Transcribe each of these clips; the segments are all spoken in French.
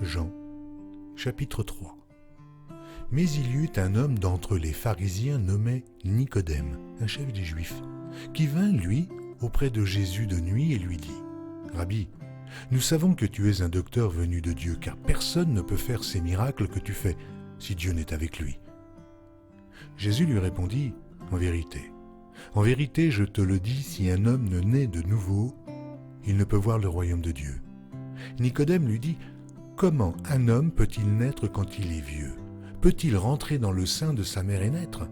Jean, chapitre 3. Mais il y eut un homme d'entre les pharisiens nommé Nicodème, un chef des Juifs, qui vint, lui, auprès de Jésus de nuit et lui dit : « Rabbi, nous savons que tu es un docteur venu de Dieu, car personne ne peut faire ces miracles que tu fais, si Dieu n'est avec lui. » Jésus lui répondit : « En vérité, je te le dis, si un homme ne naît de nouveau, il ne peut voir le royaume de Dieu. » Nicodème lui dit : « Comment un homme peut-il naître quand il est vieux ? Peut-il rentrer dans le sein de sa mère et naître ?»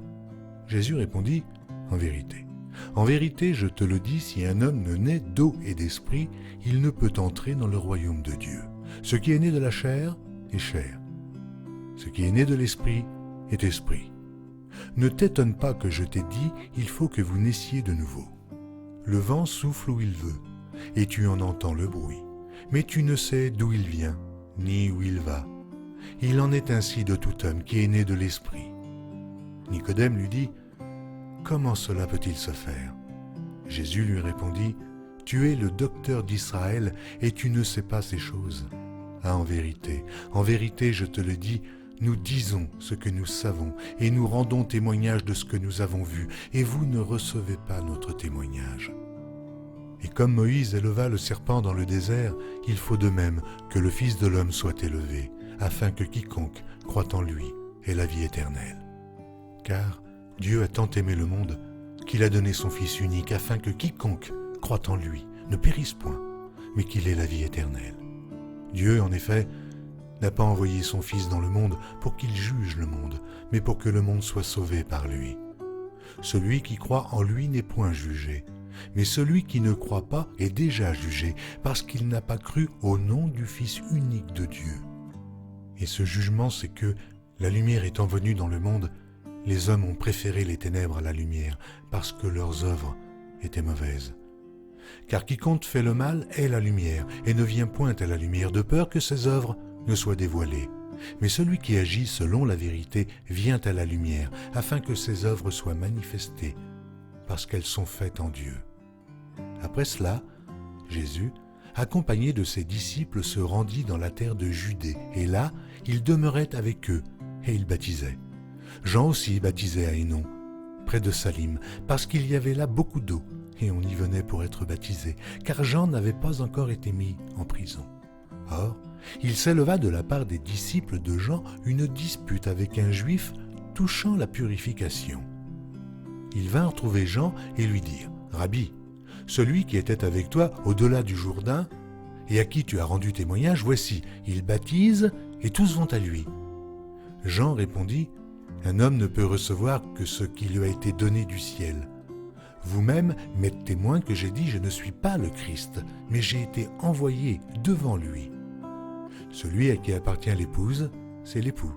Jésus répondit : « En vérité, je te le dis, si un homme ne naît d'eau et d'esprit, il ne peut entrer dans le royaume de Dieu. Ce qui est né de la chair est chair. Ce qui est né de l'esprit est esprit. Ne t'étonne pas que je t'ai dit, il faut que vous naissiez de nouveau. Le vent souffle où il veut, et tu en entends le bruit, mais tu ne sais d'où il vient, ni où il va. Il en est ainsi de tout homme qui est né de l'esprit. » Nicodème lui dit : « Comment cela peut-il se faire ?» Jésus lui répondit : « Tu es le docteur d'Israël et tu ne sais pas ces choses. Ah, en vérité, je te le dis, nous disons ce que nous savons et nous rendons témoignage de ce que nous avons vu, et vous ne recevez pas notre témoignage. Et comme Moïse éleva le serpent dans le désert, il faut de même que le Fils de l'homme soit élevé, afin que quiconque croit en lui ait la vie éternelle. Car Dieu a tant aimé le monde qu'il a donné son Fils unique, afin que quiconque croit en lui ne périsse point, mais qu'il ait la vie éternelle. Dieu, en effet, n'a pas envoyé son Fils dans le monde pour qu'il juge le monde, mais pour que le monde soit sauvé par lui. Celui qui croit en lui n'est point jugé, mais celui qui ne croit pas est déjà jugé, parce qu'il n'a pas cru au nom du Fils unique de Dieu. Et ce jugement, c'est que, la lumière étant venue dans le monde, les hommes ont préféré les ténèbres à la lumière, parce que leurs œuvres étaient mauvaises. Car quiconque fait le mal est la lumière, et ne vient point à la lumière, de peur que ses œuvres ne soient dévoilées. Mais celui qui agit selon la vérité vient à la lumière, afin que ses œuvres soient manifestées, parce qu'elles sont faites en Dieu. » Après cela, Jésus, accompagné de ses disciples, se rendit dans la terre de Judée, et là, il demeurait avec eux, et il baptisait. Jean aussi baptisait à Hénon, près de Salim, parce qu'il y avait là beaucoup d'eau, et on y venait pour être baptisé, car Jean n'avait pas encore été mis en prison. Or, il s'éleva de la part des disciples de Jean une dispute avec un juif touchant la purification. Ils vinrent trouver Jean et lui dirent : « Rabbi, celui qui était avec toi au-delà du Jourdain, et à qui tu as rendu témoignage, voici, il baptise et tous vont à lui. » Jean répondit : « Un homme ne peut recevoir que ce qui lui a été donné du ciel. Vous-même m'êtes témoin que j'ai dit : je ne suis pas le Christ, mais j'ai été envoyé devant lui. Celui à qui appartient l'épouse, c'est l'époux.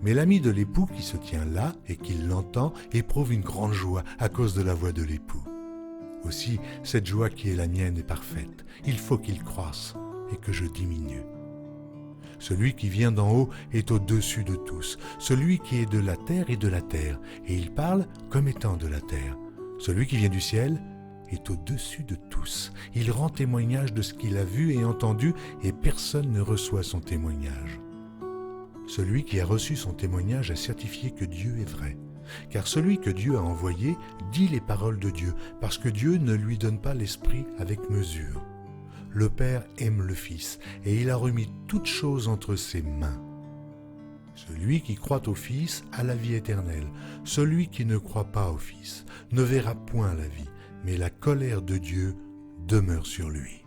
Mais l'ami de l'époux qui se tient là et qui l'entend éprouve une grande joie à cause de la voix de l'époux. Aussi, cette joie qui est la mienne est parfaite. Il faut qu'il croisse et que je diminue. Celui qui vient d'en haut est au-dessus de tous. Celui qui est de la terre est de la terre, et il parle comme étant de la terre. Celui qui vient du ciel est au-dessus de tous. Il rend témoignage de ce qu'il a vu et entendu, et personne ne reçoit son témoignage. Celui qui a reçu son témoignage a certifié que Dieu est vrai. Car celui que Dieu a envoyé dit les paroles de Dieu, parce que Dieu ne lui donne pas l'esprit avec mesure. Le Père aime le Fils, et il a remis toutes choses entre ses mains. Celui qui croit au Fils a la vie éternelle. Celui qui ne croit pas au Fils ne verra point la vie, mais la colère de Dieu demeure sur lui.